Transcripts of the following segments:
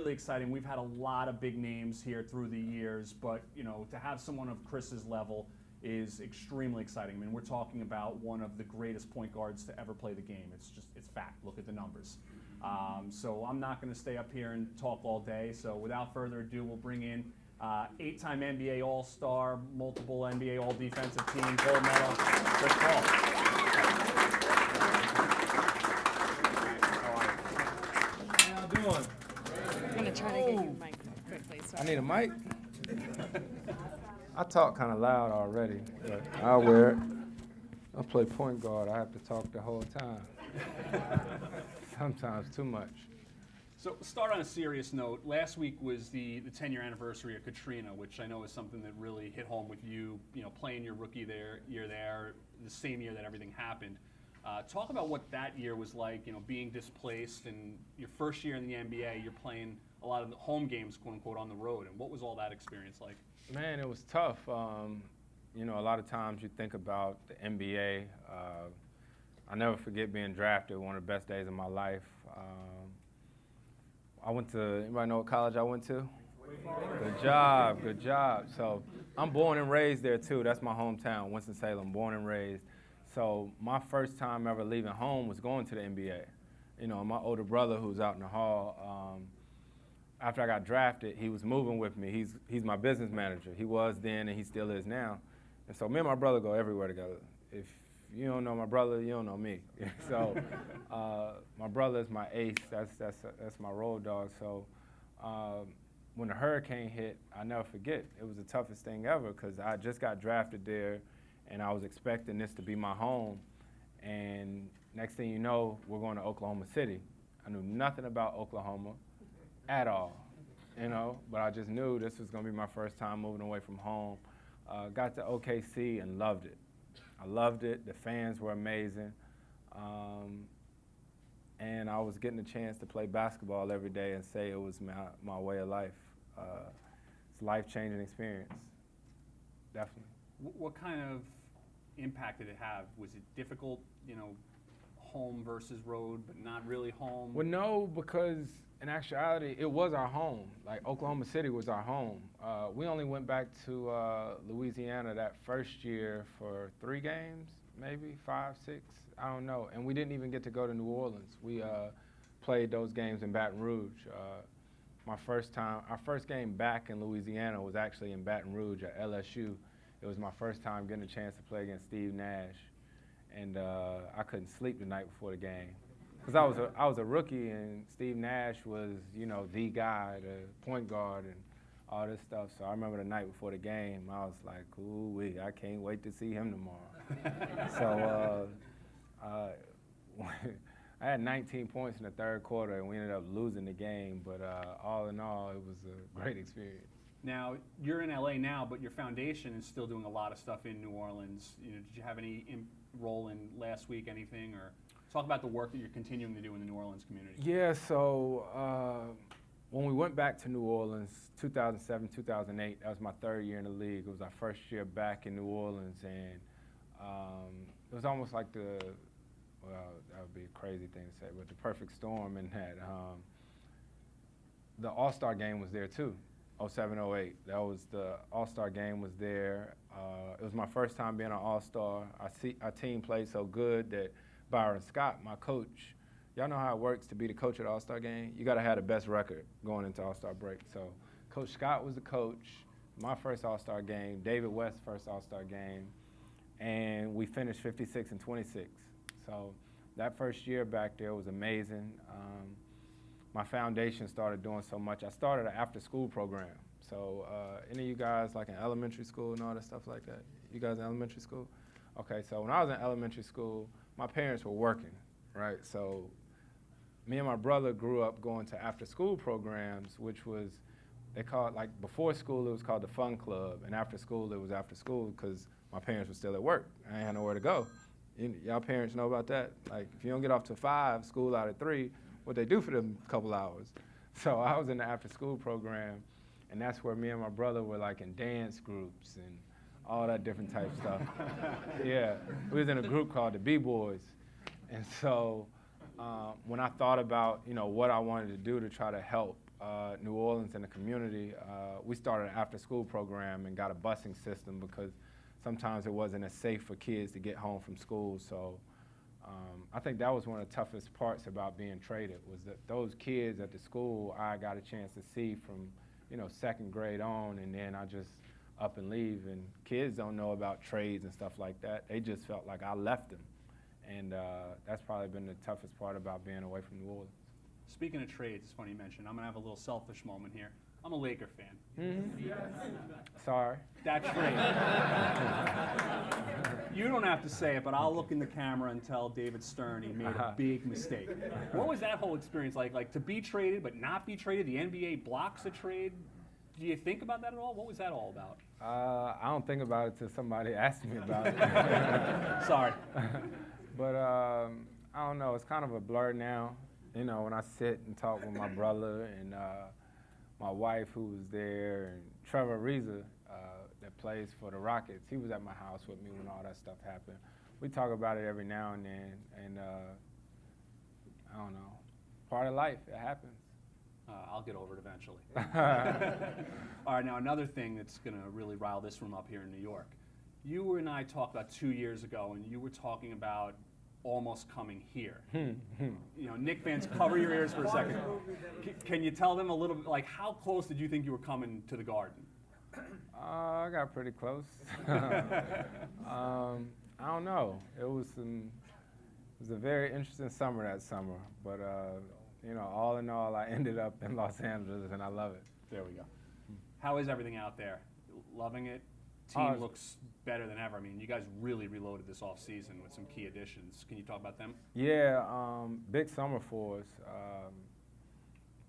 really exciting. We've had a lot of big names here through the years, but to have someone of Chris's level is extremely exciting. I mean, we're talking about one of the greatest point guards to ever play the game. It's fact. Look at the numbers. So I'm not going to stay up here and talk all day. So without further ado, we'll bring in 8-time NBA All-Star, multiple NBA All-Defensive Team, gold medal, Chris Paul. How y'all doing? I'm going to try to get you a mic quickly. I need a mic? I talk kind of loud already, but I'll wear it. I play point guard. I have to talk the whole time. Sometimes too much. So start on a serious note. Last week was the 10-year anniversary of Katrina, which I know is something that really hit home with you, playing your rookie year there, the same year that everything happened. Talk about what that year was like, being displaced, and your first year in the NBA, you're playing a lot of the home games, quote unquote, on the road. And what was all that experience like? Man, it was tough. A lot of times you think about the NBA. I'll never forget being drafted, one of the best days of my life. I went to, anybody know what college I went to? Good job, good job. So I'm born and raised there too. That's my hometown, Winston-Salem, born and raised. So my first time ever leaving home was going to the NBA. My older brother who's out in the hall, after I got drafted, he was moving with me. He's my business manager. He was then and he still is now. And so me and my brother go everywhere together. If you don't know my brother, you don't know me. So my brother is my ace. That's my road dog. So when the hurricane hit, I never forget. It was the toughest thing ever because I just got drafted there, and I was expecting this to be my home. And next thing you know, we're going to Oklahoma City. I knew nothing about Oklahoma at all, but I just knew this was going to be my first time moving away from home. Got to OKC and loved it. I loved it. The fans were amazing. And I was getting a chance to play basketball every day and say it was my way of life. It's a life-changing experience, definitely. What kind of impact did it have? Was it difficult, home versus road, but not really home? Well, no, because in actuality, it was our home. Like, Oklahoma City was our home. We only went back to Louisiana that first year for 3 games, maybe 5, 6, I don't know. And we didn't even get to go to New Orleans. We played those games in Baton Rouge. Our first game back in Louisiana was actually in Baton Rouge at LSU. It was my first time getting a chance to play against Steve Nash. And I couldn't sleep the night before the game. Because I was a rookie, and Steve Nash was, the guy, the point guard, and all this stuff. So I remember the night before the game, I was like, ooh-wee, I can't wait to see him tomorrow. So I had 19 points in the third quarter, and we ended up losing the game. But all in all, it was a great experience. Now, you're in LA now, but your foundation is still doing a lot of stuff in New Orleans. Did you have any role in last week, anything, or talk about the work that you're continuing to do in the New Orleans community? Yeah, so when we went back to New Orleans, 2007, 2008, that was my 3rd year in the league. It was our first year back in New Orleans, and it was almost like that would be a crazy thing to say, but the perfect storm in that. The All-Star game was there too, 07, 08. That was the All-Star game was there. It was my first time being an All-Star. Our team played so good that Byron Scott, my coach, y'all know how it works to be the coach at the All-Star game? You got to have the best record going into All-Star break. So Coach Scott was the coach, my first All-Star game, David West's first All-Star game, and we finished 56 and 26. So that first year back there was amazing. My foundation started doing so much. I started an after-school program. So any of you guys like in elementary school and all that stuff like that? You guys in elementary school? Okay, so when I was in elementary school, my parents were working, right? So me and my brother grew up going to after-school programs, which was, they called, like before school it was called the Fun Club, and after school it was after school because my parents were still at work. I ain't had nowhere to go. Y'all parents know about that? Like if you don't get off till 5, school out at 3, what they do for them couple hours. So I was in the after-school program, and that's where me and my brother were like in dance groups and all that different type stuff. Yeah, we was in a group called the B-Boys. And so when I thought about, what I wanted to do to try to help New Orleans and the community, we started an after-school program and got a busing system because sometimes it wasn't as safe for kids to get home from school. So I think that was one of the toughest parts about being traded, was that those kids at the school I got a chance to see from, second grade on, and then I just up and leave. And kids don't know about trades and stuff like that. They just felt like I left them. And that's probably been the toughest part about being away from New Orleans. Speaking of trades, it's funny you mentioned. I'm going to have a little selfish moment here. I'm a Laker fan. Sorry. That trade. You don't have to say it, but I'll look in the camera and tell David Stern he made a big mistake. What was that whole experience like? Like to be traded but not be traded? The NBA blocks a trade. Do you think about that at all? What was that all about? I don't think about it till somebody asks me about it. Sorry. But I don't know. It's kind of a blur now. When I sit and talk with my brother and my wife who was there, and Trevor Ariza that plays for the Rockets, he was at my house with me when all that stuff happened. We talk about it every now and then, and I don't know. Part of life, it happens. I'll get over it eventually. All right, now another thing that's going to really rile this room up here in New York. You and I talked about 2 years ago, and you were talking about almost coming here. Knick fans, cover your ears for a second. Can you tell them a little bit, like how close did you think you were coming to the Garden? I got pretty close. I don't know. It was a very interesting summer that summer, but all in all, I ended up in Los Angeles, and I love it. There we go. How is everything out there? Loving it? Team looks better than ever. I mean, you guys really reloaded this off season with some key additions. Can you talk about them? Yeah, big summer for us.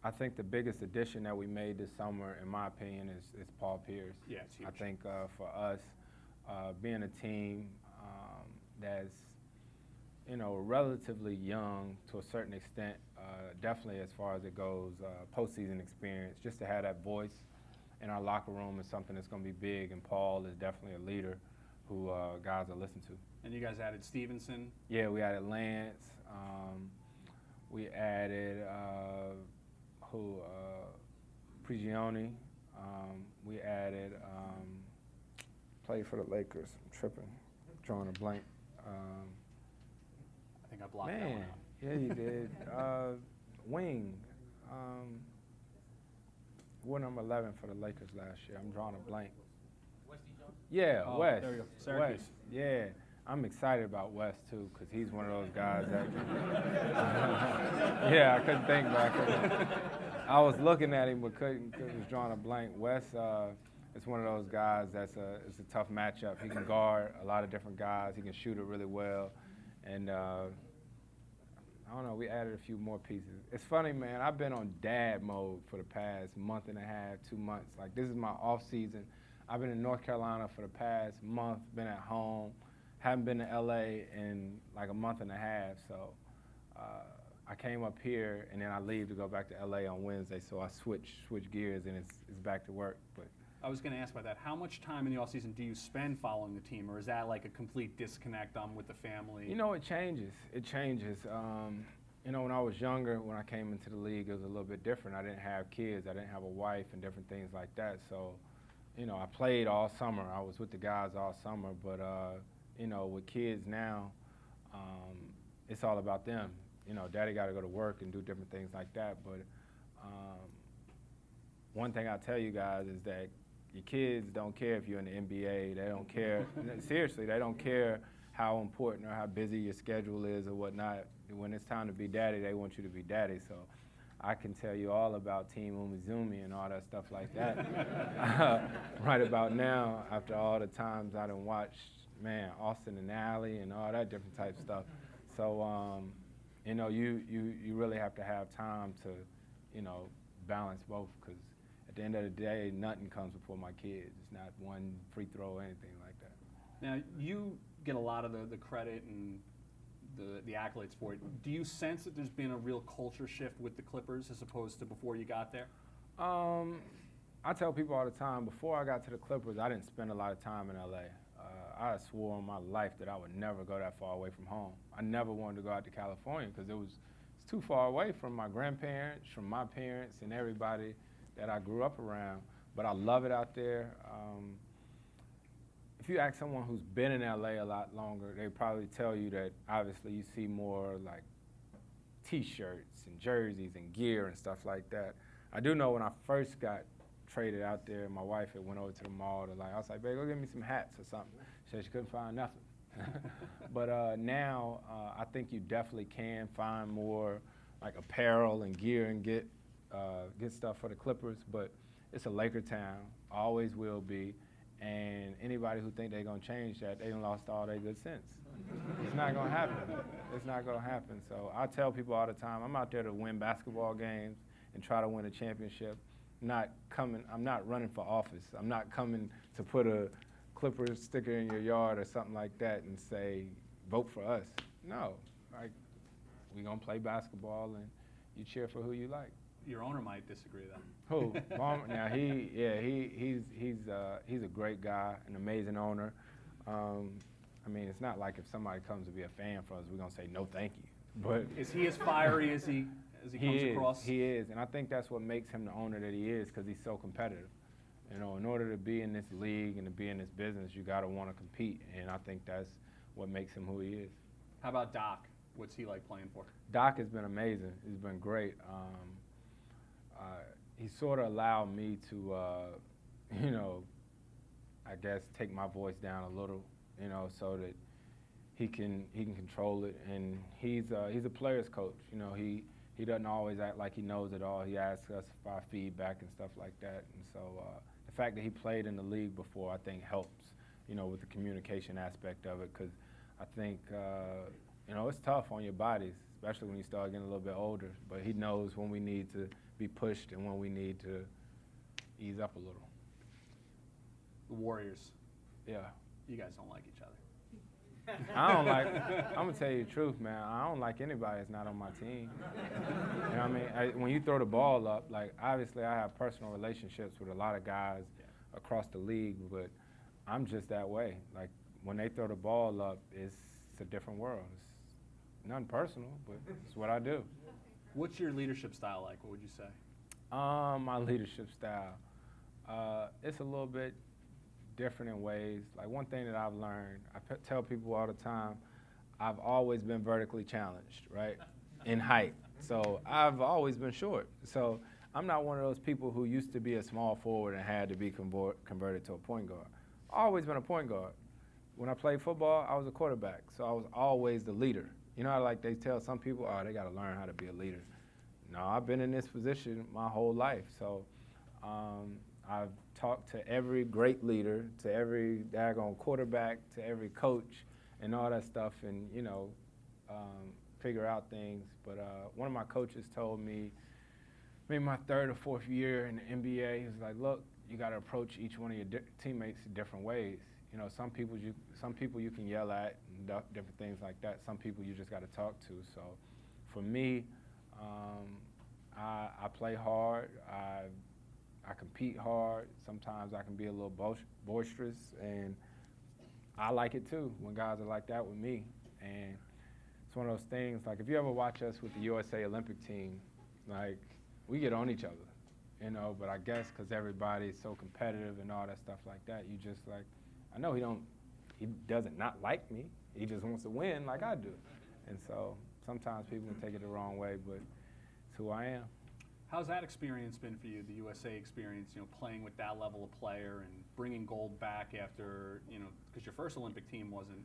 I think the biggest addition that we made this summer, in my opinion, is Paul Pierce. Yeah, it's huge. I think for us, being a team that's relatively young to a certain extent, definitely as far as it goes, postseason experience, just to have that voice in our locker room is something that's going to be big, and Paul is definitely a leader who guys will listen to. And you guys added Stevenson? Yeah, we added Lance. We added Prigioni. We added, played for the Lakers. I'm tripping, drawing a blank. I think I blocked that one out. Yeah, you did. Wing. Wore number 11 for the Lakers last year. I'm drawing a blank. Yeah, Oh, West. there we go. Syracuse. West. Yeah, I'm excited about West too, because he's one of those guys that. Yeah, I couldn't think back. I was looking at him, but couldn't. Was drawing a blank. West is one of those guys it's a tough matchup. He can guard a lot of different guys. He can shoot it really well, and. I don't know, we added a few more pieces. It's funny, man, I've been on dad mode for the past month and a half, 2 months. Like, this is my off season. I've been in North Carolina for the past month, been at home, haven't been to LA in like a month and a half. So I came up here and then I leave to go back to LA on Wednesday. So I switch gears and it's back to work. But I was going to ask about that. How much time in the offseason do you spend following the team, or is that like a complete disconnect with the family? It changes. It changes. When I was younger, when I came into the league, it was a little bit different. I didn't have kids. I didn't have a wife and different things like that. So, I played all summer. I was with the guys all summer. But, with kids now, it's all about them. Daddy got to go to work and do different things like that. But one thing I tell you guys is that your kids don't care if you're in the NBA. They don't care. Seriously, they don't care how important or how busy your schedule is or whatnot. When it's time to be daddy, they want you to be daddy. So I can tell you all about Team Umizoomi and all that stuff like that. Right about now, after all the times I done watched, Austin and Alley and all that different type stuff. So, you really have to have time to, balance both, because at the end of the day, nothing comes before my kids. It's not one free throw or anything like that. Now, you get a lot of the credit and the accolades for it. Do you sense that there's been a real culture shift with the Clippers as opposed to before you got there? I tell people all the time, before I got to the Clippers, I didn't spend a lot of time in LA. I swore on my life that I would never go that far away from home. I never wanted to go out to California because it was it's too far away from my grandparents, from my parents, and everybody that I grew up around. But I love it out there. If you ask someone who's been in LA a lot longer, they probably tell you that obviously you see more like T-shirts and jerseys and gear and stuff like that. I do know when I first got traded out there, my wife had went over to the mall to I was like, babe, go get me some hats or something. She said she couldn't find nothing. But now I think you definitely can find more like apparel and gear and get stuff for the Clippers. But it's a Laker town, always will be. And anybody who think they're gonna change that, they done lost all their good sense. It's not gonna happen. It's not gonna happen. So I tell people all the time, I'm out there to win basketball games and try to win a championship. I'm not running for office. I'm not coming to put a Clippers sticker in your yard or something like that and say, vote for us. No, like, we gonna play basketball and you cheer for who you like. Your owner might disagree then. Who? Now he's a great guy, an amazing owner. I mean, it's not like if somebody comes to be a fan for us, we're gonna say no, thank you. But is he as fiery as he comes across? He is, and I think that's what makes him the owner that he is, because he's so competitive. You know, in order to be in this league and to be in this business, you got to want to compete, and I think that's what makes him who he is. How about Doc? What's he like playing for? Doc has been amazing. He's been great. He sort of allowed me to, you know, I guess take my voice down a little, you know, so that he can control it. And he's a player's coach. You know, he doesn't always act like he knows it all. He asks us for our feedback and stuff like that. And so the fact that he played in the league before, I think, helps, you know, with the communication aspect of it, because I think, you know, it's tough on your bodies, especially when you start getting a little bit older. But he knows when we need to be pushed and when we need to ease up a little. The Warriors. Yeah. You guys don't like each other. I'm gonna tell you the truth, man. I don't like anybody that's not on my team. You know what I mean? When you throw the ball up, like, obviously I have personal relationships with a lot of guys across the league, but I'm just that way. Like, when they throw the ball up, it's a different world. It's nothing personal, but it's what I do. What's your leadership style like? What would you say? My leadership style, it's a little bit different in ways. Like, one thing that I've learned, I tell people all the time, I've always been vertically challenged, right, in height. So I've always been short. So I'm not one of those people who used to be a small forward and had to be converted to a point guard. I've always been a point guard. When I played football, I was a quarterback, so I was always the leader. You know how, like, they tell some people, oh, they got to learn how to be a leader. No, I've been in this position my whole life. So I've talked to every great leader, to every daggone quarterback, to every coach, and all that stuff, and, you know, figure out things. But one of my coaches told me, maybe my third or fourth year in the NBA, he was like, look, you got to approach each one of your teammates in different ways. You know, some people you can yell at and different things like that. Some people you just got to talk to. So for me, I play hard. I compete hard. Sometimes I can be a little boisterous, and I like it too when guys are like that with me. And it's one of those things, like, if you ever watch us with the USA Olympic team, like, we get on each other, you know, but I guess because everybody's so competitive and all that stuff like that, you just, like, I know he doesn't not like me. He just wants to win like I do. And so sometimes people can take it the wrong way, but it's who I am. How's that experience been for you, the USA experience, you know, playing with that level of player and bringing gold back after, you know, because your first Olympic team wasn't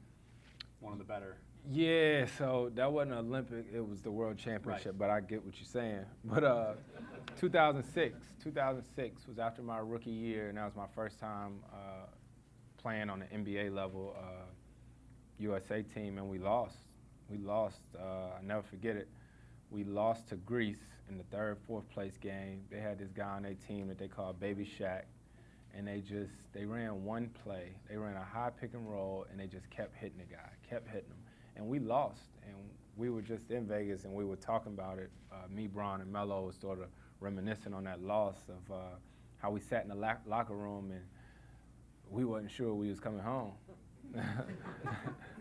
one of the better? Yeah, so that wasn't an Olympic, it was the World Championship, right. But I get what you're saying. But 2006 was after my rookie year, and that was my first time playing on the NBA level USA team, and we lost. I never forget it. We lost to Greece in the third, fourth place game. They had this guy on their team that they called Baby Shaq, and they ran one play. They ran a high pick and roll, and they just kept hitting the guy, kept hitting him. And we lost, and we were just in Vegas, and we were talking about it. Me, Bron, and Melo was sort of reminiscing on that loss of how we sat in the locker room, and we wasn't sure we was coming home.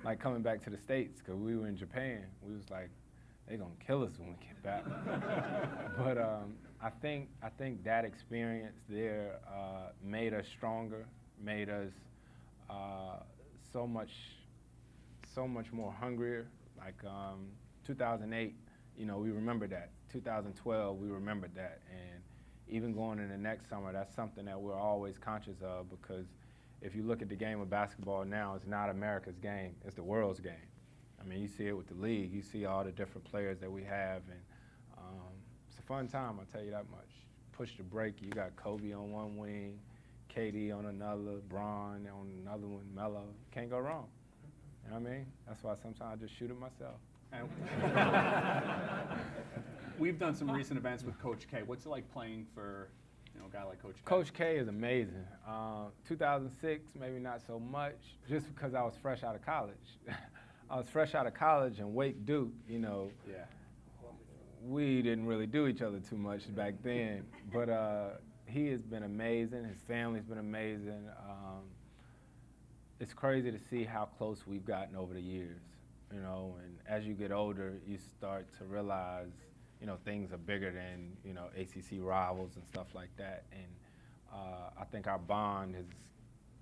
Like coming back to the States, because we were in Japan. We was like, they're gonna kill us when we get back. But I think that experience there made us stronger, made us so much more hungrier. Like 2008, we remember that. 2012, we remembered that. And even going in the next summer, that's something that we're always conscious of, because if you look at the game of basketball now, it's not America's game, it's the world's game. I mean, you see it with the league. You see all the different players that we have, and it's a fun time, I'll tell you that much. Push the break, you got Kobe on one wing, KD on another, Bron on another one, Melo. Can't go wrong. You know what I mean? That's why sometimes I just shoot it myself. We've done some recent events with Coach K. What's it like playing for a guy like Coach K? Coach K is amazing. 2006, maybe not so much, just because I was fresh out of college. I was fresh out of college, and Wake Duke, yeah. We didn't really do each other too much back then. But he has been amazing. His family's been amazing. It's crazy to see how close we've gotten over the years, and as you get older, you start to realize, things are bigger than, ACC rivals and stuff like that. And I think our bond has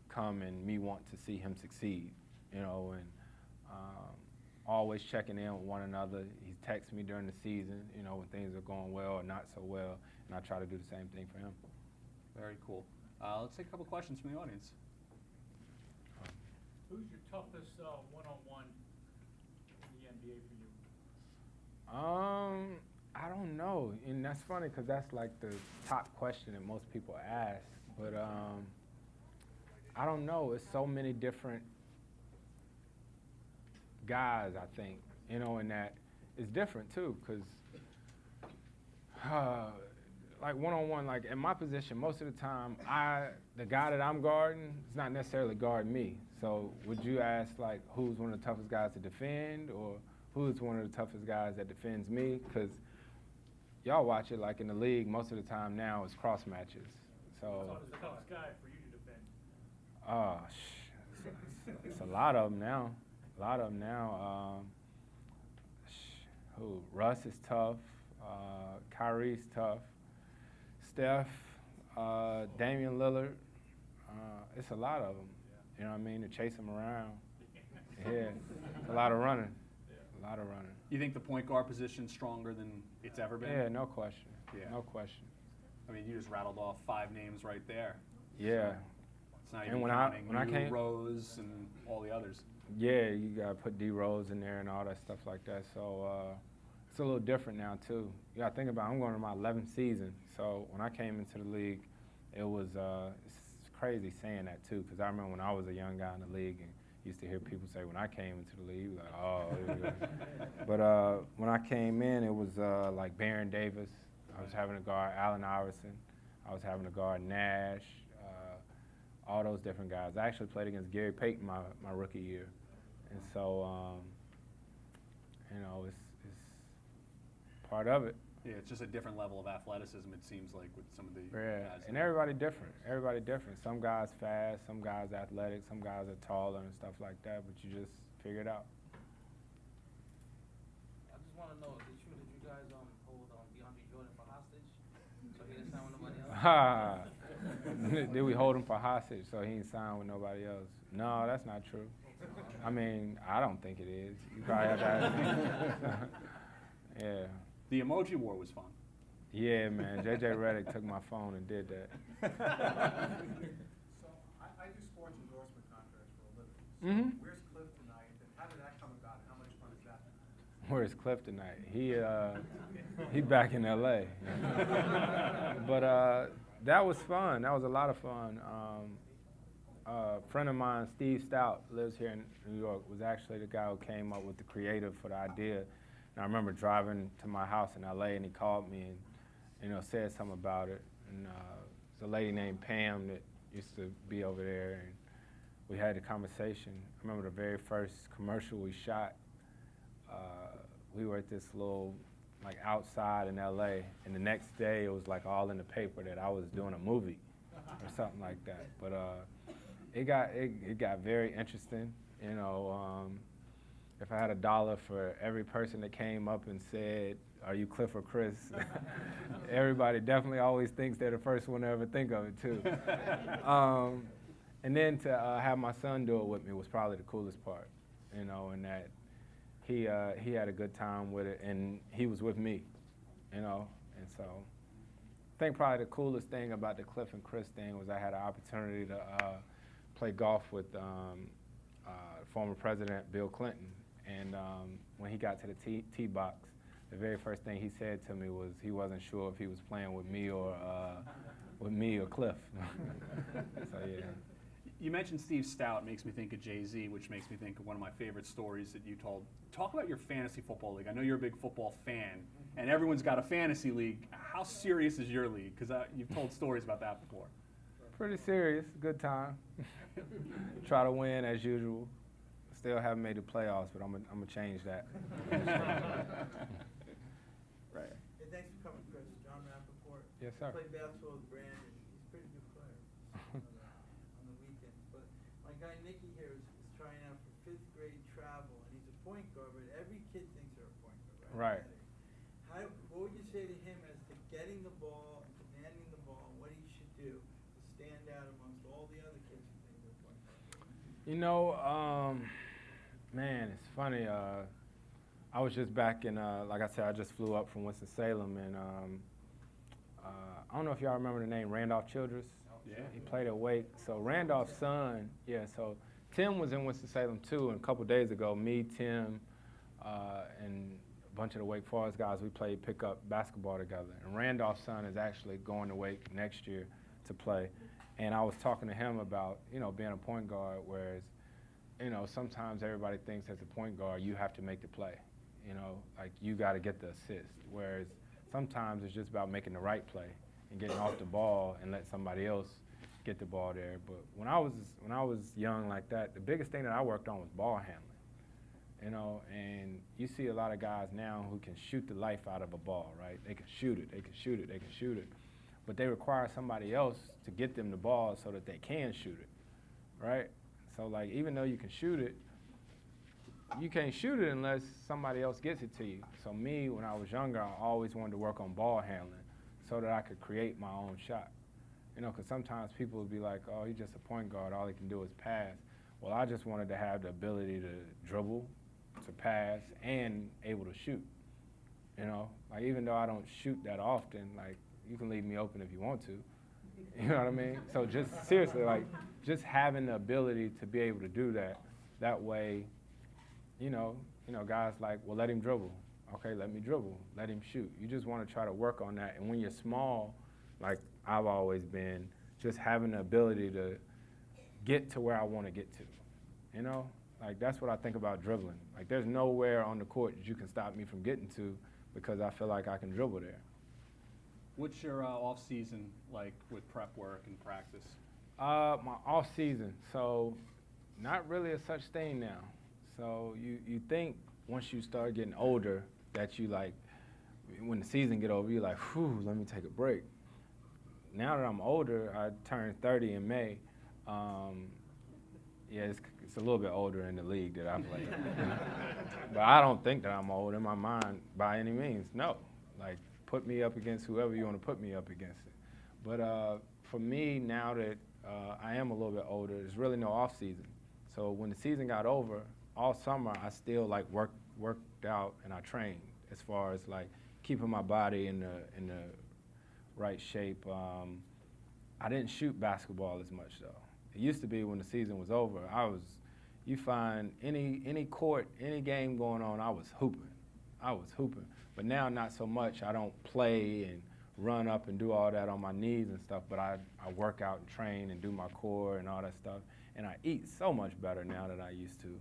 come in me want to see him succeed, and always checking in with one another. He texts me during the season, when things are going well or not so well, and I try to do the same thing for him. Very cool. Let's take a couple questions from the audience. Who's your toughest one-on-one in the NBA for you? I don't know, and that's funny because that's like the top question that most people ask. But I don't know. It's so many different guys, I think, and that it's different too, because like one-on-one, like in my position, most of the time, the guy that I'm guarding is not necessarily guarding me. So would you ask like who's one of the toughest guys to defend, or who's one of the toughest guys that defends me? Because y'all watch it like in the league, most of the time now it's cross matches. So Who's the toughest guy for you to defend? it's a lot of them now. Russ is tough. Kyrie's tough. Steph, Damian Lillard. It's a lot of them. You know what I mean? To chase them around. Yeah, a lot of running. A lot of running. You think the point guard position's stronger than it's ever been? Yeah, no question. Yeah. No question. I mean, you just rattled off 5 names right there. Yeah. It's not And even when I came, Rose and all the others. Yeah, you got to put D Rose in there and all that stuff like that. So it's a little different now too. You got to think about, I'm going to my 11th season. So when I came into the league, it was it's crazy saying that too, because I remember when I was a young guy in the league and used to hear people say when I came into the league, like, oh. But when I came in, it was like Baron Davis. I was having to guard Allen Iverson. I was having to guard Nash. All those different guys. I actually played against Gary Payton my rookie year. And so, it's part of it. Yeah, it's just a different level of athleticism, it seems like, with some of the guys. And everybody different. Everybody different. Some guys fast, some guys athletic, some guys are taller and stuff like that, but you just figure it out. I just want to know, is it true that you guys hold DeAndre Jordan for hostage? So he didn't sign with nobody else? Did we hold him for hostage so he ain't signed with nobody else? No, that's not true. I mean, I don't think it is. You probably have to ask. Yeah. The emoji war was fun. Yeah, man. J.J. Redick took my phone and did that. So I do sports endorsement contracts for a living. So where's Cliff tonight, and how did that come about, and how much fun is that? Where's Cliff tonight? He back in L.A. But that was fun. That was a lot of fun. A friend of mine, Steve Stout, lives here in New York, was actually the guy who came up with the creative for the idea. And I remember driving to my house in L.A. and he called me and said something about it. And there's a lady named Pam that used to be over there, and we had a conversation. I remember the very first commercial we shot. We were at this little, like, outside in L.A., and the next day it was like all in the paper that I was doing a movie or something like that. But it got very interesting, if I had $1 for every person that came up and said, "Are you Cliff or Chris?" Everybody definitely always thinks they're the first one to ever think of it too. And then to have my son do it with me was probably the coolest part, you know, and that he had a good time with it, and he was with me, you know, and so I think probably the coolest thing about the Cliff and Chris thing was I had an opportunity to play golf with former President Bill Clinton, and when he got to the tee box, the very first thing he said to me was he wasn't sure if he was playing with me or Cliff. So yeah. You mentioned Steve Stout, makes me think of Jay-Z, which makes me think of one of my favorite stories that you told. Talk about your fantasy football league. I know you're a big football fan, and everyone's got a fantasy league. How serious is your league? Because you've told stories about that before. Pretty serious, good time. Try to win as usual. Still haven't made the playoffs, but I'm gonna change that. Right. Hey, thanks for coming, Chris. John Rappaport. Yes, sir. Played basketball with Brandon. He's a pretty good player on the weekends. But my guy Nicky here is trying out for 5th grade travel, and he's a point guard, but every kid thinks they're a point guard, right? Right. What would you say to him as to getting the ball and commanding the ball, and what he should do to stand out amongst all the other kids who think they're point guards? You know, man, it's funny. I was just back in, like I said, I just flew up from Winston-Salem, and I don't know if y'all remember the name Randolph Childress. Yeah. He played at Wake. So Randolph's son, yeah, so Tim was in Winston-Salem too, and a couple days ago, me, Tim, and a bunch of the Wake Forest guys, we played pickup basketball together. And Randolph's son is actually going to Wake next year to play. And I was talking to him about, you know, being a point guard, whereas, you know, sometimes everybody thinks as a point guard, you have to make the play. You know, like you got to get the assist, whereas sometimes it's just about making the right play and getting off the ball and let somebody else get the ball there. But when I was young like that, the biggest thing that I worked on was ball handling. You know, and you see a lot of guys now who can shoot the life out of a ball, right? They can shoot it, they can shoot it, they can shoot it. But they require somebody else to get them the ball so that they can shoot it, right? So like even though you can shoot it, you can't shoot it unless somebody else gets it to you. So me, when I was younger, I always wanted to work on ball handling so that I could create my own shot. You know, because sometimes people would be like, oh, he's just a point guard, all he can do is pass. Well, I just wanted to have the ability to dribble, to pass, and able to shoot. You know, like even though I don't shoot that often, like you can leave me open if you want to. You know what I mean? So just seriously, like just having the ability to be able to do that, that way, you know, guys like, well, let him dribble. Okay, let me dribble. Let him shoot. You just want to try to work on that. And when you're small, like I've always been, just having the ability to get to where I want to get to. You know, like that's what I think about dribbling. Like there's nowhere on the court that you can stop me from getting to because I feel like I can dribble there. What's your off season like with prep work and practice? My off season, so not really a such thing now. So you think once you start getting older that you like, when the season get over, you're like, whew, let me take a break. Now that I'm older, I turned 30 in May. Yeah, it's a little bit older in the league that I play. But I don't think that I'm old in my mind by any means. No, like put me up against whoever you want to put me up against it. But for me, now that I am a little bit older, there's really no off season. So when the season got over, all summer I still like worked out and I trained as far as like keeping my body in the right shape. I didn't shoot basketball as much though. It used to be when the season was over, you find any court, any game going on, I was hooping. But now not so much. I don't play and run up and do all that on my knees and stuff, but I work out and train and do my core and all that stuff. And I eat so much better now than I used to.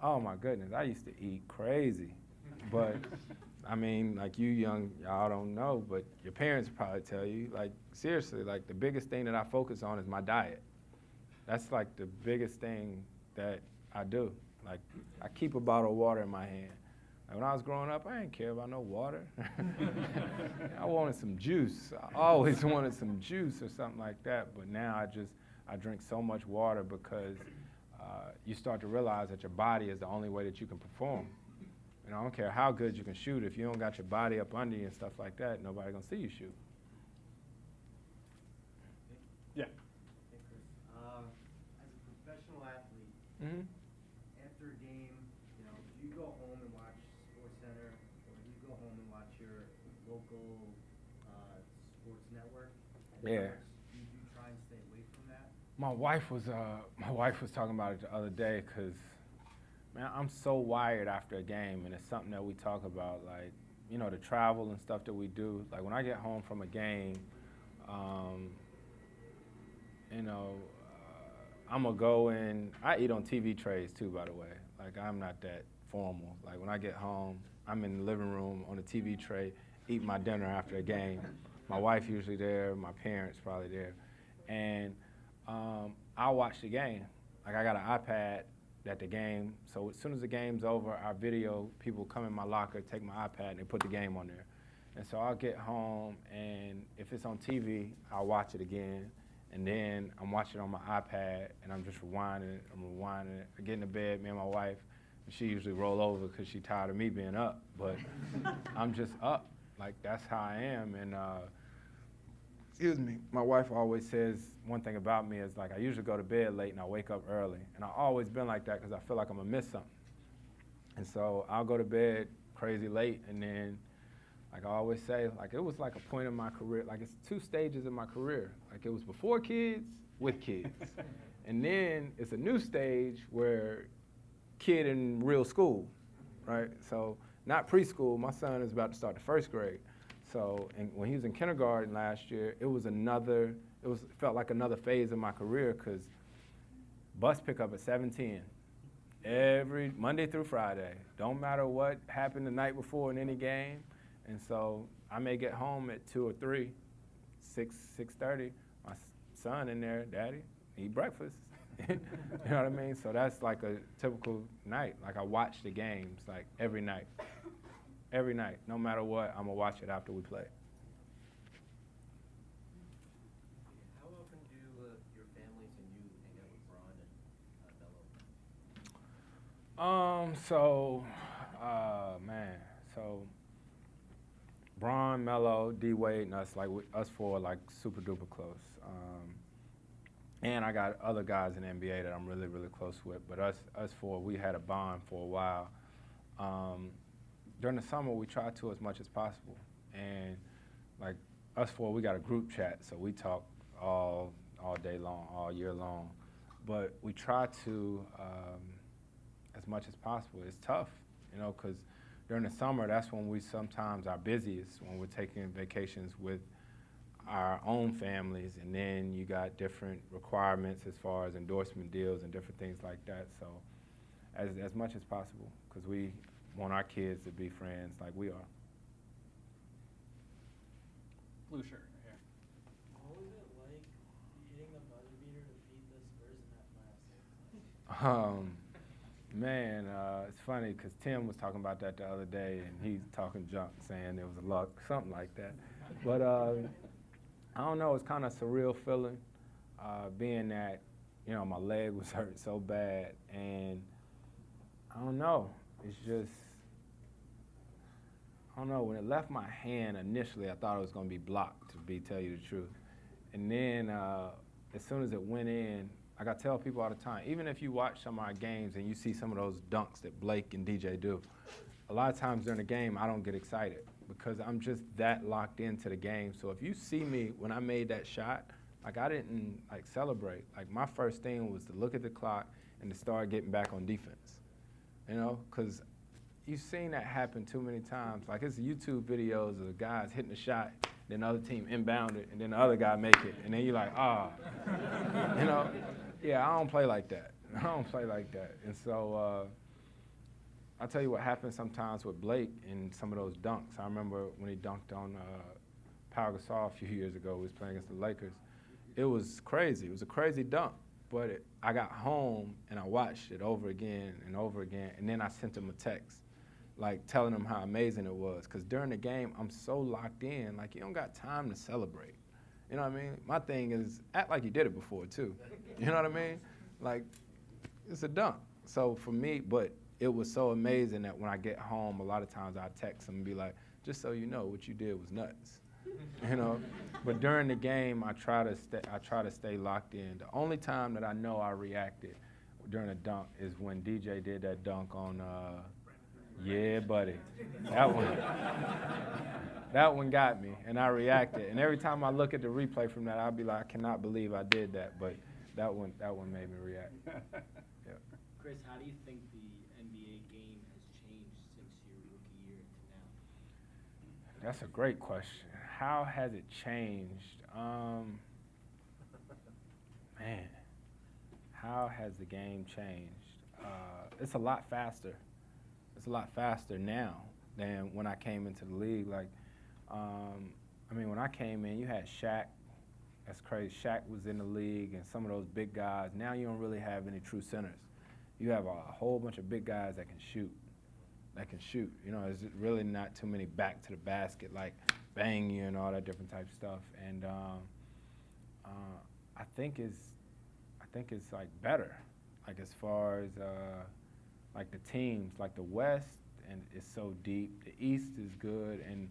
Oh my goodness, I used to eat crazy. But I mean, like you young, y'all don't know, but your parents probably tell you, like seriously, like the biggest thing that I focus on is my diet. That's like the biggest thing that I do. Like I keep a bottle of water in my hand. Like, when I was growing up, I didn't care about no water. I wanted some juice. I always wanted some juice or something like that. But now I drink so much water because you start to realize that your body is the only way that you can perform. And I don't care how good you can shoot, if you don't got your body up under you and stuff like that, nobody gonna see you shoot. Yeah. Hey, Chris. As a professional athlete, Mm-hmm. after a game, do you go home and watch SportsCenter, or do you go home and watch your local sports network? And Yeah. Do you try and stay away from that? My wife was talking about it the other day, because, man, I'm so wired after a game, and it's something that we talk about, like, the travel and stuff that we do. Like, when I get home from a game, I'm going to go in. I eat on TV trays, too, by the way. Like, I'm not that formal. Like, when I get home, I'm in the living room on a TV tray, eat my dinner after a game. My wife usually there, my parents probably there. And I'll watch the game. Like, I got an iPad at the game, so as soon as the game's over, our video people come in my locker, take my iPad, and they put the game on there. And so I'll get home, and if it's on TV, I'll watch it again. And then I'm watching it on my iPad, and I'm just rewinding it. I get into bed, me and my wife, and she usually roll over because she's tired of me being up. But I'm just up. Like, that's how I am. And excuse me, my wife always says one thing about me is, like, I usually go to bed late and I wake up early. And I've always been like that because I feel like I'm going to miss something. And so I'll go to bed crazy late, and then, like I always say, like, it was like a point in my career. Like, it's 2 stages in my career. Like, it was before kids, with kids. And then it's a new stage where kid in real school, right? So not preschool. My son is about to start the 1st grade. So, and when he was in kindergarten last year, it felt like another phase of my career, because bus pickup at 7:10 every Monday through Friday. Don't matter what happened the night before in any game. And so I may get home at 2 or 3, 6:30. My son in there, Daddy, eat breakfast. You know what I mean? So that's like a typical night. Like, I watch the games like every night. Every night, no matter what, I'm gonna watch it after we play. How often do your families and you hang out with Braun and Melo? So Braun, Melo, D-Wade, and us, like, us 4 are like super duper close. And I got other guys in the NBA that I'm really, really close with, but us 4, we had a bond for a while. During the summer, we try to as much as possible. And, like, us 4, we got a group chat, so we talk all day long, all year long. But we try to, as much as possible. It's tough, because during the summer, that's when we sometimes are busiest, when we're taking vacations with our own families, and then you got different requirements as far as endorsement deals and different things like that. So as much as possible, because we want our kids to be friends like we are. Blue shirt right here. What was it like eating the butter beater to beat the Spurs in that last? It's funny because Tim was talking about that the other day, and he's talking junk, saying there was a luck, something like that. But I don't know, it's kind of a surreal feeling, being that, my leg was hurt so bad, and I don't know, it's just, I don't know, when it left my hand initially, I thought it was going to be blocked, to tell you the truth. And then as soon as it went in, like I tell people all the time, even if you watch some of our games and you see some of those dunks that Blake and DJ do, a lot of times during the game, I don't get excited because I'm just that locked into the game. So if you see me when I made that shot, like, I didn't celebrate. Like, my first thing was to look at the clock and to start getting back on defense, because you've seen that happen too many times. Like, it's YouTube videos of the guys hitting the shot, then the other team inbound it, and then the other guy make it, and then you're like, yeah, I don't play like that. I don't play like that. And so I'll tell you what happened sometimes with Blake in some of those dunks. I remember when he dunked on Pau Gasol a few years ago. We was playing against the Lakers. It was crazy. It was a crazy dunk. But I got home, and I watched it over again and over again, and then I sent him a text, like, telling him how amazing it was. Because during the game, I'm so locked in, like, you don't got time to celebrate. You know what I mean? My thing is, act like you did it before, too. You know what I mean? Like, it's a dunk. So for me, but it was so amazing that when I get home, a lot of times I text him and be like, just so you know, what you did was nuts, you know. But during the game, I try to stay locked in. The only time that I know I reacted during a dunk is when DJ did that dunk on, yeah, buddy, that one got me, and I reacted. And every time I look at the replay from that, I'll be like, I cannot believe I did that. But that one made me react. Yeah. Chris, how do you think the NBA game has changed since your rookie year to now? That's a great question. How has it changed? Man, how has the game changed? It's a lot faster. It's a lot faster now than when I came into the league. Like, I mean, when I came in, you had Shaq. That's crazy. Shaq was in the league, and some of those big guys. Now you don't really have any true centers. You have a whole bunch of big guys that can shoot. You know, there's really not too many back to the basket, like bang you and all that different type of stuff. And I think it's like better, like as far as like the teams, like the West, and it's so deep. The East is good, and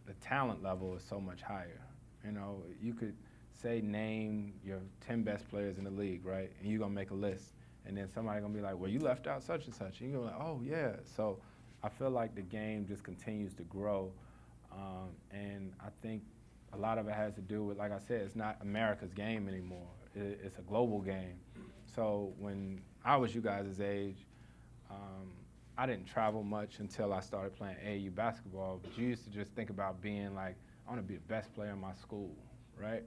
the talent level is so much higher. You know, you could say name your 10 best players in the league, right? And you're gonna make a list. And then somebody gonna be like, well, you left out such and such. And you're gonna be like, oh yeah. So I feel like the game just continues to grow. And I think a lot of it has to do with, like I said, it's not America's game anymore. It's a global game. So when I was you guys' age, I didn't travel much until I started playing AAU basketball. But you used to just think about being like, I want to be the best player in my school, right?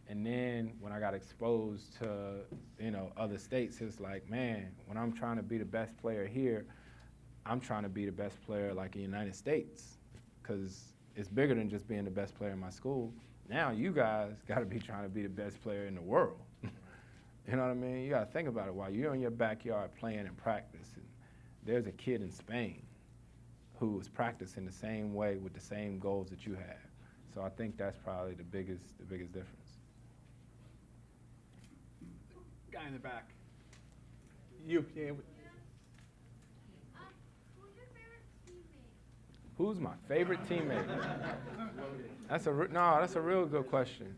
And then when I got exposed to, you know, other states, it's like, man, when I'm trying to be the best player here, I'm trying to be the best player like in the United States, because it's bigger than just being the best player in my school. Now you guys got to be trying to be the best player in the world. You know what I mean? You got to think about it while you're in your backyard playing and practicing. There's a kid in Spain who was practicing the same way with the same goals that you have. So I think that's probably the biggest difference. Guy in the back. You. Yeah. Who's my favorite teammate? That's a real good question.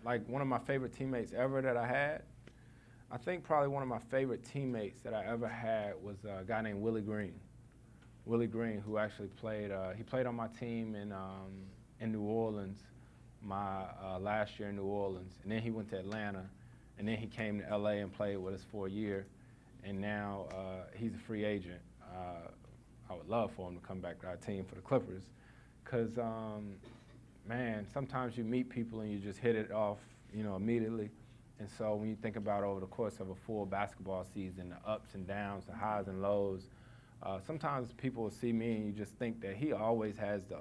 Like one of my favorite teammates ever that I had. I think probably one of my favorite teammates that I ever had was a guy named Willie Green. Willie Green, who actually played. He played on my team in New Orleans, my last year in New Orleans, and then he went to Atlanta, and then he came to LA and played with us for a year, and now he's a free agent. I would love for him to come back to our team for the Clippers, because, man, sometimes you meet people and you just hit it off, you know, immediately. And so when you think about over the course of a full basketball season, the ups and downs, the highs and lows, sometimes people will see me and you just think that he always has the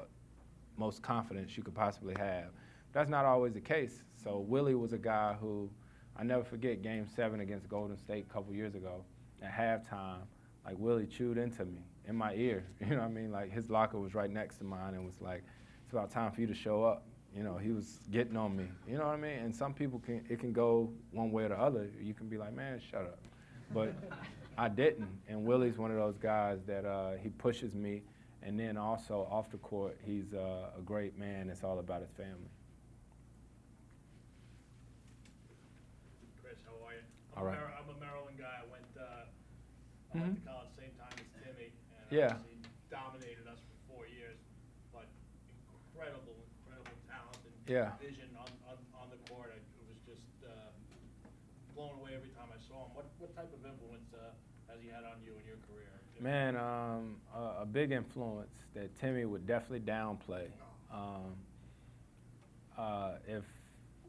most confidence you could possibly have. That's not always the case. So Willie was a guy who, I never forget Game 7 against Golden State a couple years ago. At halftime, like Willie chewed into me, in my ear. You know what I mean? Like his locker was right next to mine and was like, it's about time for you to show up. You know, he was getting on me. You know what I mean? And some people it can go one way or the other. You can be like, man, shut up. But I didn't. And Willie's one of those guys that he pushes me. And then also off the court, he's a great man. It's all about his family. Chris, how are you? All right. I'm a Maryland guy. I went to college same time as Timmy, and Yeah. obviously dominated us for 4 years. But incredible talent and Yeah. vision on the court. It was just blown away every time I saw him. What type of influence has he had on you in your career? Man, a big influence that Timmy would definitely downplay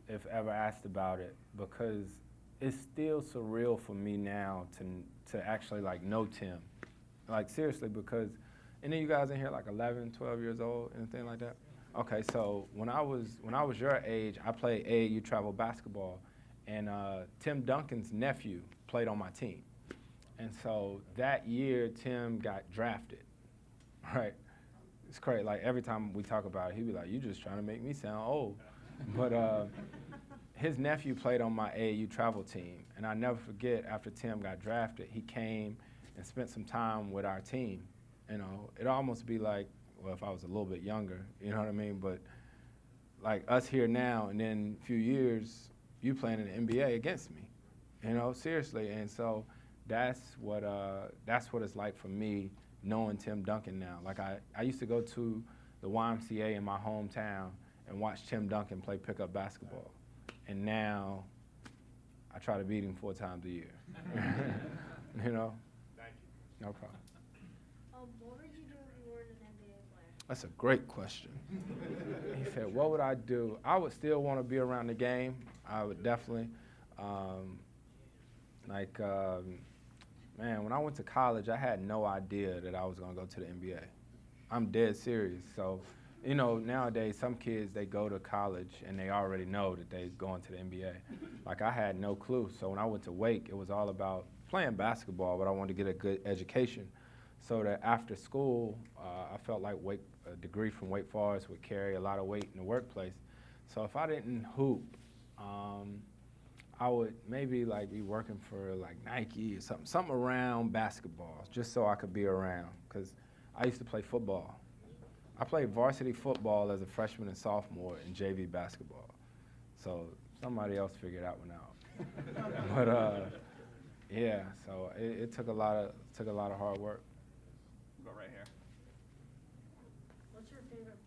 if ever asked about it, because it's still surreal for me now to actually like know Tim, like seriously, because and then you guys in here like 11, 12 years old, anything like that? Okay, so when I was your age, I played AAU travel basketball, and Tim Duncan's nephew played on my team. And so that year, Tim got drafted, right? It's crazy. Like every time we talk about it, he'd be like, "You just trying to make me sound old." But his nephew played on my AAU travel team, and I never forget, after Tim got drafted, he came and spent some time with our team. You know, it'd almost be like, well, if I was a little bit younger, you know what I mean? But like us here now, and then a few years, you playing in the NBA against me, you know, seriously. And so that's what it's like for me knowing Tim Duncan now. Like I used to go to the YMCA in my hometown and watch Tim Duncan play pickup basketball. And now I try to beat him 4 times a year. You know? Thank you. No problem. What would you do if you were an NBA player? That's a great question. He said, what would I do? I would still want to be around the game. I would definitely. Man, when I went to college, I had no idea that I was going to go to the NBA. I'm dead serious. So, you know, nowadays, some kids, they go to college and they already know that they're going to the NBA. Like, I had no clue. So when I went to Wake, it was all about playing basketball, but I wanted to get a good education. So that after school, I felt like a degree from Wake Forest would carry a lot of weight in the workplace. So if I didn't hoop, I would maybe like be working for like Nike or something around basketball, just so I could be around. Because I used to play football. I played varsity football as a freshman and sophomore in JV basketball. So somebody else figured that one out. But yeah, so it took a lot of hard work. We'll go right here. What was your favorite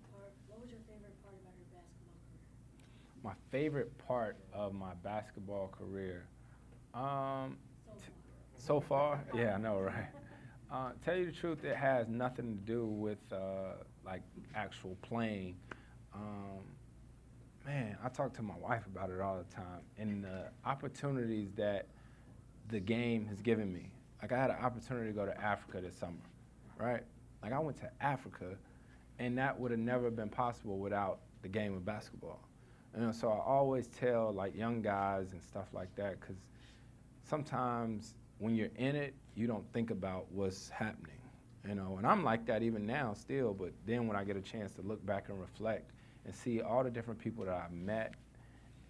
part about your basketball career? My favorite part of my basketball career, so far, yeah, I know, right? Tell you the truth, it has nothing to do with like actual playing. Man, I talk to my wife about it all the time, and the opportunities that the game has given me. Like I had an opportunity to go to Africa this summer, right? Like I went to Africa, and that would have never been possible without the game of basketball. And so I always tell like young guys and stuff like that, because sometimes when you're in it, you don't think about what's happening, you know. And I'm like that even now still, but then when I get a chance to look back and reflect and see all the different people that I've met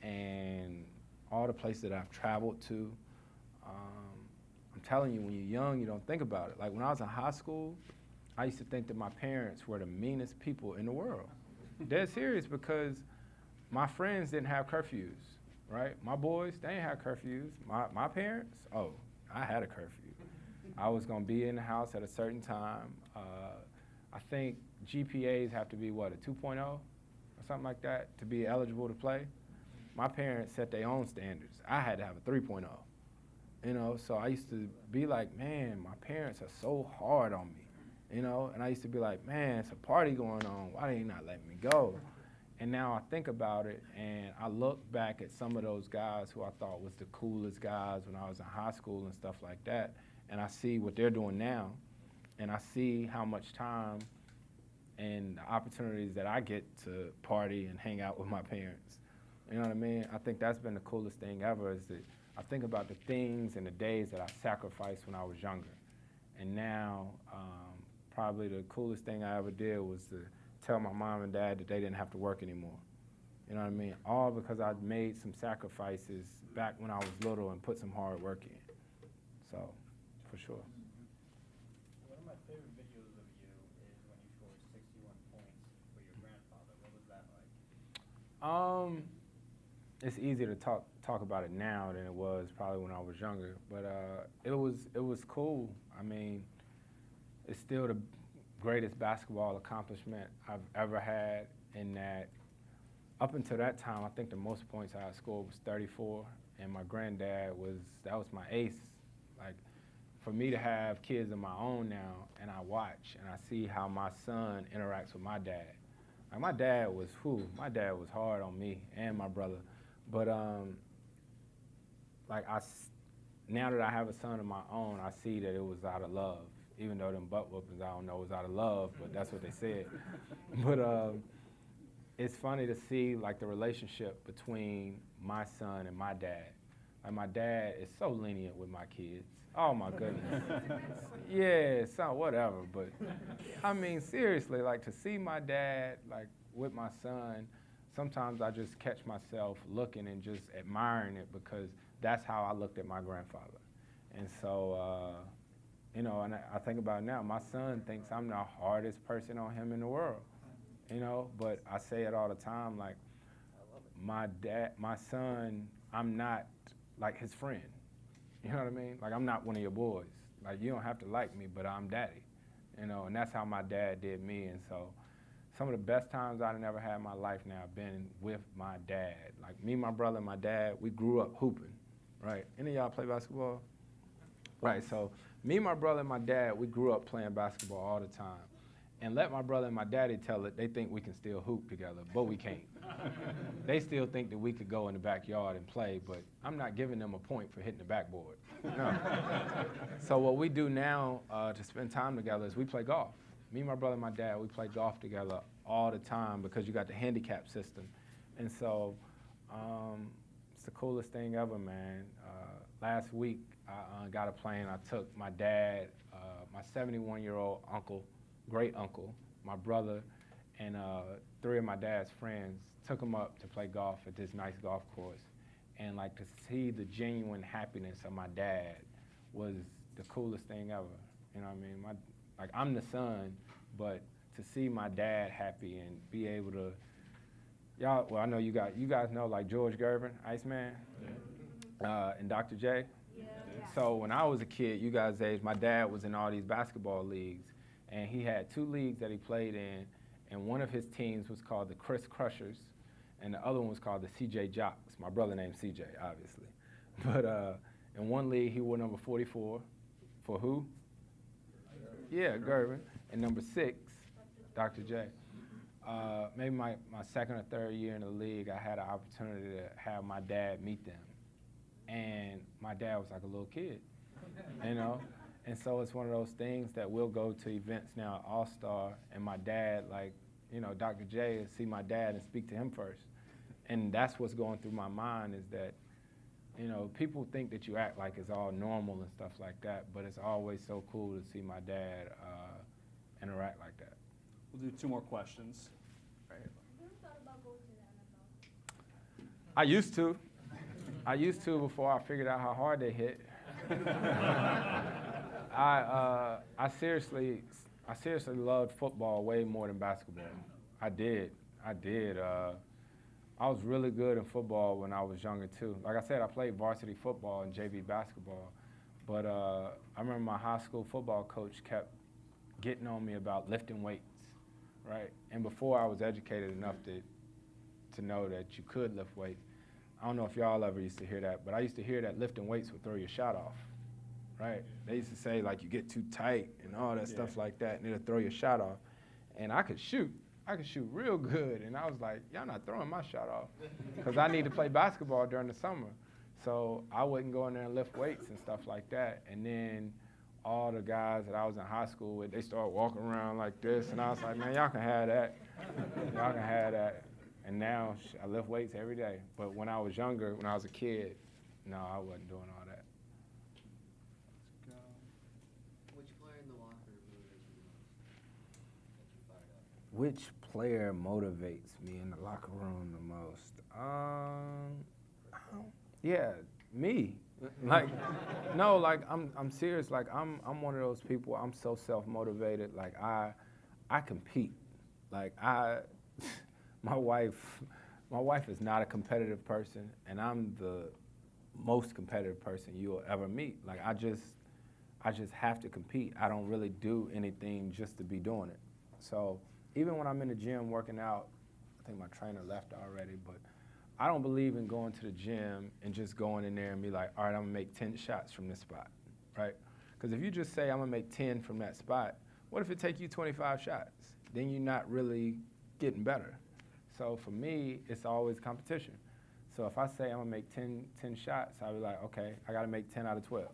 and all the places that I've traveled to, I'm telling you, when you're young, you don't think about it. Like when I was in high school, I used to think that my parents were the meanest people in the world. Dead serious, because my friends didn't have curfews, right? My boys, they didn't have curfews. My parents, oh, I had a curfew. I was gonna be in the house at a certain time. I think GPAs have to be what, a 2.0 or something like that to be eligible to play. My parents set their own standards. I had to have a 3.0, you know? So I used to be like, man, my parents are so hard on me, you know? And I used to be like, man, it's a party going on. Why they not letting me go? And now I think about it, and I look back at some of those guys who I thought was the coolest guys when I was in high school and stuff like that, and I see what they're doing now, and I see how much time and the opportunities that I get to party and hang out with my parents. You know what I mean? I think that's been the coolest thing ever, is that I think about the things and the days that I sacrificed when I was younger. And now, probably the coolest thing I ever did was to tell my mom and dad that they didn't have to work anymore. You know what I mean? All because I made some sacrifices back when I was little and put some hard work in. So, for sure. One of my favorite videos of you is when you scored 61 points for your grandfather. What was that like? It's easier to talk about it now than it was probably when I was younger, but it was cool. I mean, it's still the greatest basketball accomplishment I've ever had, in that up until that time, I think the most points I had scored was 34, and my granddad that was my ace. Like, for me to have kids of my own now, and I watch and I see how my son interacts with my dad. Like, my dad was hard on me and my brother, but now that I have a son of my own, I see that it was out of love. Even though them butt whoopings, I don't know, was out of love, but that's what they said. But it's funny to see like the relationship between my son and my dad. Like my dad is so lenient with my kids. Oh my goodness. Yeah, so whatever, but I mean seriously, like to see my dad like with my son, sometimes I just catch myself looking and just admiring it because that's how I looked at my grandfather. And so, you know, and I think about it now, my son thinks I'm the hardest person on him in the world, you know, but I say it all the time, like, my son, I'm not like his friend. You know what I mean? Like, I'm not one of your boys. Like, you don't have to like me, but I'm daddy. You know, and that's how my dad did me. And so some of the best times I've ever had in my life now have been with my dad. Like, me, my brother, and my dad, we grew up hooping, right? Any of y'all play basketball? Right, so me, my brother, and my dad, we grew up playing basketball all the time. And let my brother and my daddy tell it, they think we can still hoop together, but we can't. They still think that we could go in the backyard and play, but I'm not giving them a point for hitting the backboard. No. So what we do now to spend time together is we play golf. Me, my brother, and my dad, we play golf together all the time because you got the handicap system. And so it's the coolest thing ever, man. Last week, I got a plane. I took my dad, my 71-year-old uncle, great uncle, my brother, and 3 of my dad's friends, took him up to play golf at this nice golf course. And like to see the genuine happiness of my dad was the coolest thing ever. You know what I mean? Like, I'm the son, but to see my dad happy and be able to, y'all, well, I know you guys know like George Gervin, Iceman, and Dr. J. Yeah. So when I was a kid, you guys' age, my dad was in all these basketball leagues, and he had 2 leagues that he played in, and one of his teams was called the Chris Crushers, and the other one was called the CJ Jocks. My brother named CJ, obviously. But in one league, he wore number 44. For who? Yeah, Gervin. And number 6, Dr. J. Maybe my second or third year in the league, I had an opportunity to have my dad meet them. And my dad was like a little kid, you know? And so it's one of those things that we'll go to events now at All-Star, and my dad, like, you know, Dr. J, and see my dad and speak to him first. And that's what's going through my mind is that, you know, people think that you act like it's all normal and stuff like that, but it's always so cool to see my dad interact like that. We'll do 2 more questions. Have you ever thought about going to the NFL? I used to before I figured out how hard they hit. I seriously loved football way more than basketball. I did. I was really good in football when I was younger too. Like I said, I played varsity football and JV basketball. But I remember my high school football coach kept getting on me about lifting weights, right? And before I was educated enough to know that you could lift weights, I don't know if y'all ever used to hear that, but I used to hear that lifting weights would throw your shot off, right? They used to say, like, you get too tight and all that stuff like that, and it'll throw your shot off. And I could shoot real good, and I was like, y'all not throwing my shot off, because I need to play basketball during the summer. So I wouldn't go in there and lift weights and stuff like that. And then all the guys that I was in high school with, they started walking around like this, and I was like, man, y'all can have that. Y'all can have that. And now I lift weights every day. But when I was younger, when I was a kid, no, I wasn't doing all that. Which player in the locker room motivates you the most? That you fired up? Which player motivates me in the locker room the most? Yeah, me. Like, no, like I'm serious. Like I'm one of those people. I'm so self-motivated. Like I compete. Like my wife is not a competitive person, and I'm the most competitive person you'll ever meet. Like I just have to compete. I don't really do anything just to be doing it. So even when I'm in the gym working out, I think my trainer left already, but I don't believe in going to the gym and just going in there and be like, all right, I'm gonna make 10 shots from this spot, right? Because if you just say I'm gonna make 10 from that spot, what if it takes you 25 shots? Then you're not really getting better. So for me, it's always competition. So if I say I'm gonna make 10 shots, I'll be like, okay, I gotta make 10 out of 12.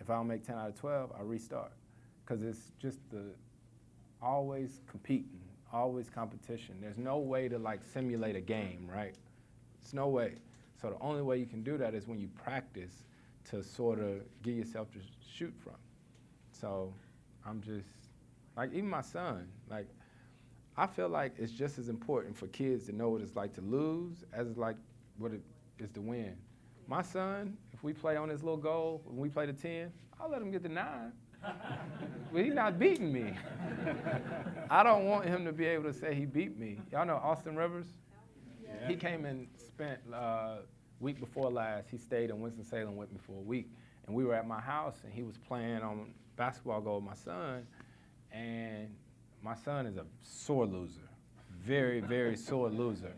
If I don't make 10 out of 12, I restart. Because it's just always competing, always competition. There's no way to like simulate a game, right? There's no way. So the only way you can do that is when you practice to sort of get yourself to shoot from. So I'm just, like even my son, like I feel like it's just as important for kids to know what it's like to lose as it's like what it is to win. My son, if we play on his little goal, when we play the 10, I'll let him get the 9. But he's not beating me. I don't want him to be able to say he beat me. Y'all know Austin Rivers? Yeah. He came and spent week before last. He stayed in Winston-Salem with me for a week. And we were at my house, and he was playing on basketball goal with my son. And my son is a sore loser, very, very sore loser.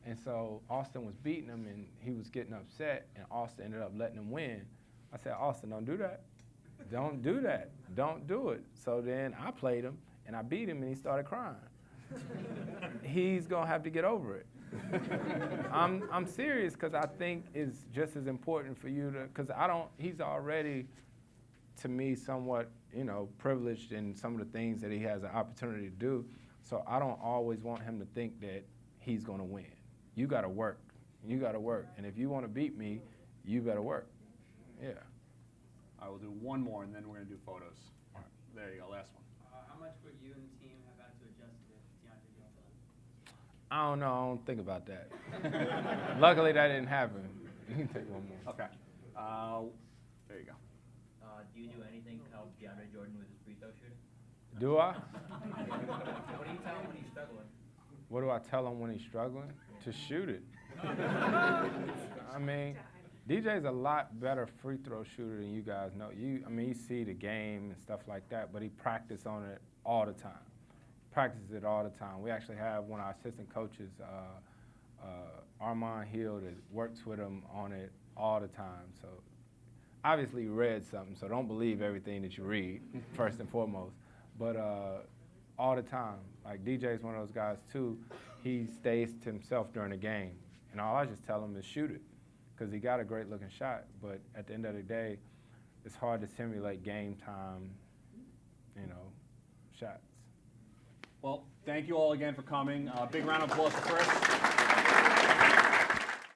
And so Austin was beating him, and he was getting upset, and Austin ended up letting him win. I said, Austin, don't do that. Don't do that. Don't do it. So then I played him, and I beat him, and he started crying. He's going to have to get over it. I'm serious, because I think it's just as important for you to, because he's already, to me, somewhat, privileged in some of the things that he has an opportunity to do. So I don't always want him to think that he's going to win. You got to work. You got to work. And if you want to beat me, you better work. Yeah. I will do one more, and then we're going to do photos. All right. There you go, last one. How much would you and the team have had to adjust to DeAndre Jordan? I don't know. I don't think about that. Luckily, that didn't happen. You can take one more. Okay. There you go. Do you do anything to help DeAndre Jordan with his free throw shooting? Do I? What do you tell him when he's struggling? What do I tell him when he's struggling? To shoot it. I mean, DJ's a lot better free throw shooter than you guys know. You see the game and stuff like that, but he practices on it all the time. Practices it all the time. We actually have one of our assistant coaches, Armand Hill, that works with him on it all the time. So obviously you read something, so don't believe everything that you read, first and foremost. But all the time. Like DJ's one of those guys too. He stays to himself during the game, and all I just tell him is shoot it, because he got a great looking shot. But at the end of the day, it's hard to simulate game time, shots. Well, thank you all again for coming. Big round of applause for Chris.